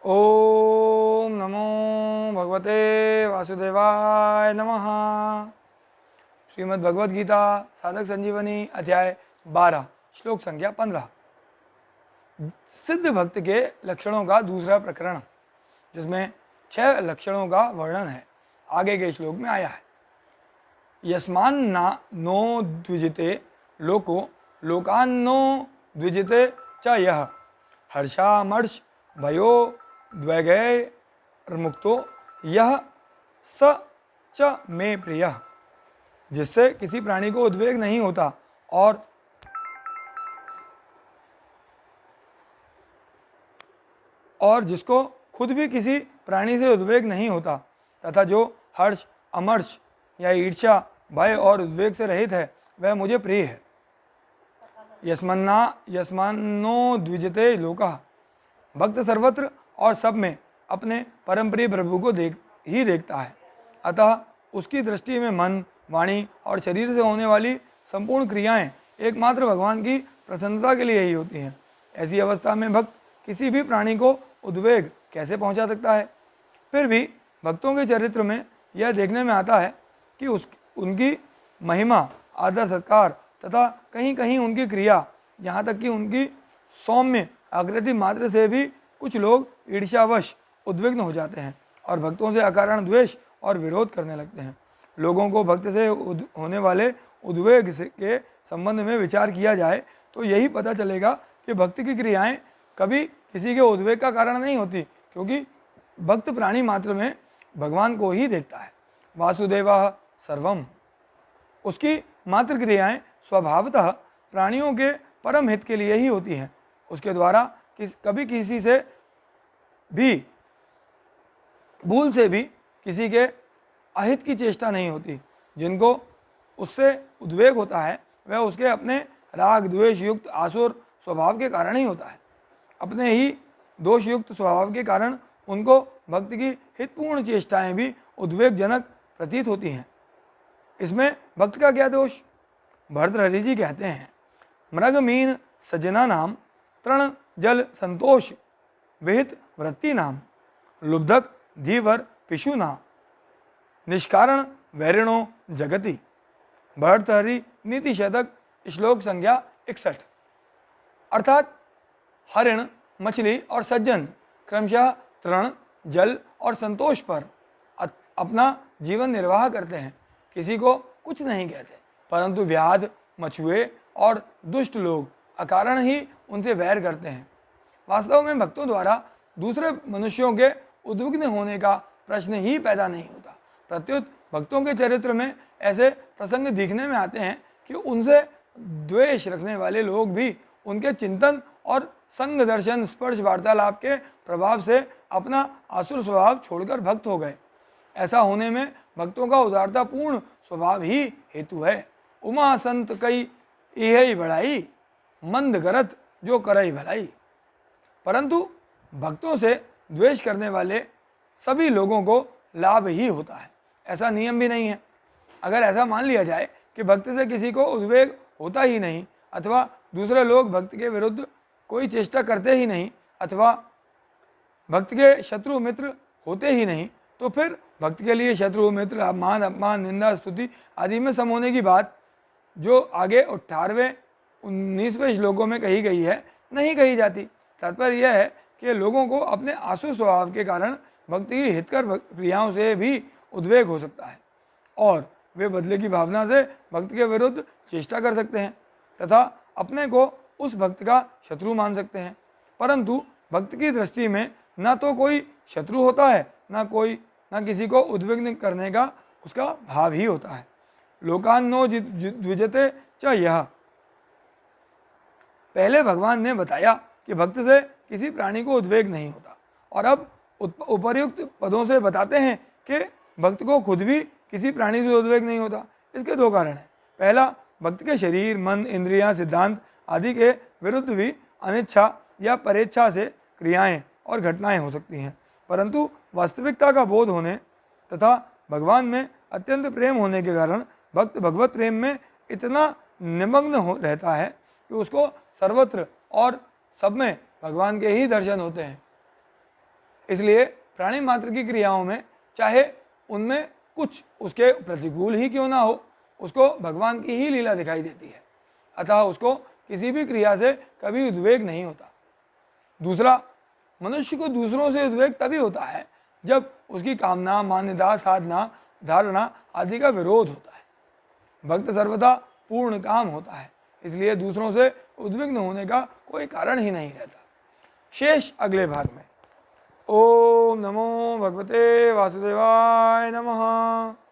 ओम नमो भगवते वासुदेवाय नमः। श्रीमद् भगवद गीता साधक संजीवनी अध्याय 12 श्लोक संख्या 15। सिद्ध भक्त के लक्षणों का दूसरा प्रकरण, जिसमें 6 लक्षणों का वर्णन है, आगे के श्लोक में आया है। यस्मान्ना नो द्विजिते लोको लोकान्नो द्विजिते च यः हर्षामर्ष भयो द्वैगैर्मुक्तो यह स च मे प्रियः। जिससे किसी प्राणी को उद्वेग नहीं होता और जिसको खुद भी किसी प्राणी से उद्वेग नहीं होता, तथा जो हर्ष अमर्ष या ईर्ष्या भय और उद्वेग से रहित है, वह मुझे प्रिय है। यस्मान्नो द्विजते लोकः। भक्त सर्वत्र और सब में अपने परम प्रिय प्रभु को देखता है, अतः उसकी दृष्टि में मन, वाणी और शरीर से होने वाली संपूर्ण क्रियाएं एकमात्र भगवान की प्रसन्नता के लिए ही होती हैं। ऐसी अवस्था में भक्त किसी भी प्राणी को उद्वेग कैसे पहुंचा सकता है? फिर भी भक्तों के चरित्र में यह देखने में आता है कि उनकी महिमा, आदर सत्कार तथा कहीं कहीं उनकी क्रिया, यहाँ तक कि उनकी सौम्य आकृति मात्र से भी कुछ लोग ईर्ष्यावश उद्विग्न हो जाते हैं और भक्तों से अकारण द्वेष और विरोध करने लगते हैं। लोगों को भक्त से होने वाले उद्वेग के संबंध में विचार किया जाए तो यही पता चलेगा कि भक्त की क्रियाएं कभी किसी के उद्वेग का कारण नहीं होती, क्योंकि भक्त प्राणी मात्र में भगवान को ही देखता है। वासुदेवः सर्वम। उसकी मात्र क्रियाएं स्वभावतः प्राणियों के परम हित के लिए ही होती हैं। उसके द्वारा कभी किसी से भी भूल से भी किसी के अहित की चेष्टा नहीं होती। जिनको उससे उद्वेग होता है वह उसके अपने राग द्वेष युक्त आसुर स्वभाव के कारण ही होता है। अपने ही दोष युक्त स्वभाव के कारण उनको भक्त की हितपूर्ण चेष्टाएं भी उद्वेगजनक प्रतीत होती हैं। इसमें भक्त का क्या दोष? भर्तृहरि जी कहते हैं, मृग मीन सजना नाम तृण जल संतोष विहित वृत्ति नाम लुब्धक धीवर पिशुना निष्कारण वैरिणो जगति। भर्तृहरि नीति शतक श्लोक संख्या 61। अर्थात हरिण, मछली और सज्जन क्रमशः तृण, जल और संतोष पर अपना जीवन निर्वाह करते हैं, किसी को कुछ नहीं कहते, परंतु व्याध, मछुए और दुष्ट लोग अकारण ही उनसे वैर करते हैं। वास्तव में भक्तों द्वारा दूसरे मनुष्यों के उद्विग्न होने का प्रश्न ही पैदा नहीं होता। प्रत्युत भक्तों के चरित्र में ऐसे प्रसंग दिखने में आते हैं कि उनसे द्वेष रखने वाले लोग भी उनके चिंतन और संग दर्शन स्पर्श वार्तालाप के प्रभाव से अपना आसुर स्वभाव छोड़कर भक्त हो गए। ऐसा होने में भक्तों का उदारतापूर्ण स्वभाव ही हेतु है। उमा संत कई यही बढ़ाई, मंद करत जो करई भलाई। परंतु भक्तों से द्वेष करने वाले सभी लोगों को लाभ ही होता है, ऐसा नियम भी नहीं है। अगर ऐसा मान लिया जाए कि भक्त से किसी को उद्वेग होता ही नहीं, अथवा दूसरे लोग भक्त के विरुद्ध कोई चेष्टा करते ही नहीं, अथवा भक्त के शत्रु मित्र होते ही नहीं, तो फिर भक्त के लिए शत्रु मित्र, मान अपमान, निंदा स्तुति आदि में सम होने की बात जो आगे 18वें 19वें श्लोकों में कही गई है, नहीं कही जाती। तात्पर्य यह है कि लोगों को अपने आसुर स्वभाव के कारण भक्त की हितकर क्रियाओं से भी उद्वेग हो सकता है और वे बदले की भावना से भक्त के विरुद्ध चेष्टा कर सकते हैं तथा अपने को उस भक्त का शत्रु मान सकते हैं। परंतु भक्त की दृष्टि में न तो कोई शत्रु होता है, न किसी को उद्विग्न करने का उसका भाव ही होता है। लोकान्नो द्विजते च यह। पहले भगवान ने बताया कि भक्त से किसी प्राणी को उद्वेग नहीं होता, और अब उपर्युक्त पदों से बताते हैं कि भक्त को खुद भी किसी प्राणी से उद्वेग नहीं होता। इसके 2 कारण हैं। पहला, भक्त के शरीर, मन, इंद्रियां, सिद्धांत आदि के विरुद्ध भी अनिच्छा या परेच्छा से क्रियाएं और घटनाएं हो सकती हैं, परंतु वास्तविकता का बोध होने तथा भगवान में अत्यंत प्रेम होने के कारण भक्त भगवत प्रेम में इतना निमग्न रहता है कि उसको सर्वत्र और सब में भगवान के ही दर्शन होते हैं। इसलिए प्राणी मात्र की क्रियाओं में, चाहे उनमें कुछ उसके प्रतिकूल ही क्यों ना हो, उसको भगवान की ही लीला दिखाई देती है। अतः उसको किसी भी क्रिया से कभी उद्वेग नहीं होता। दूसरा, मनुष्य को दूसरों से उद्वेग तभी होता है जब उसकी कामना, मान्यता, साधना, धारणा आदि का विरोध होता है। भक्त सर्वदा पूर्ण काम होता है, इसलिए दूसरों से उद्विग्न होने का कोई कारण ही नहीं रहता। शेष अगले भाग में। ओम नमो भगवते वासुदेवाय नमः।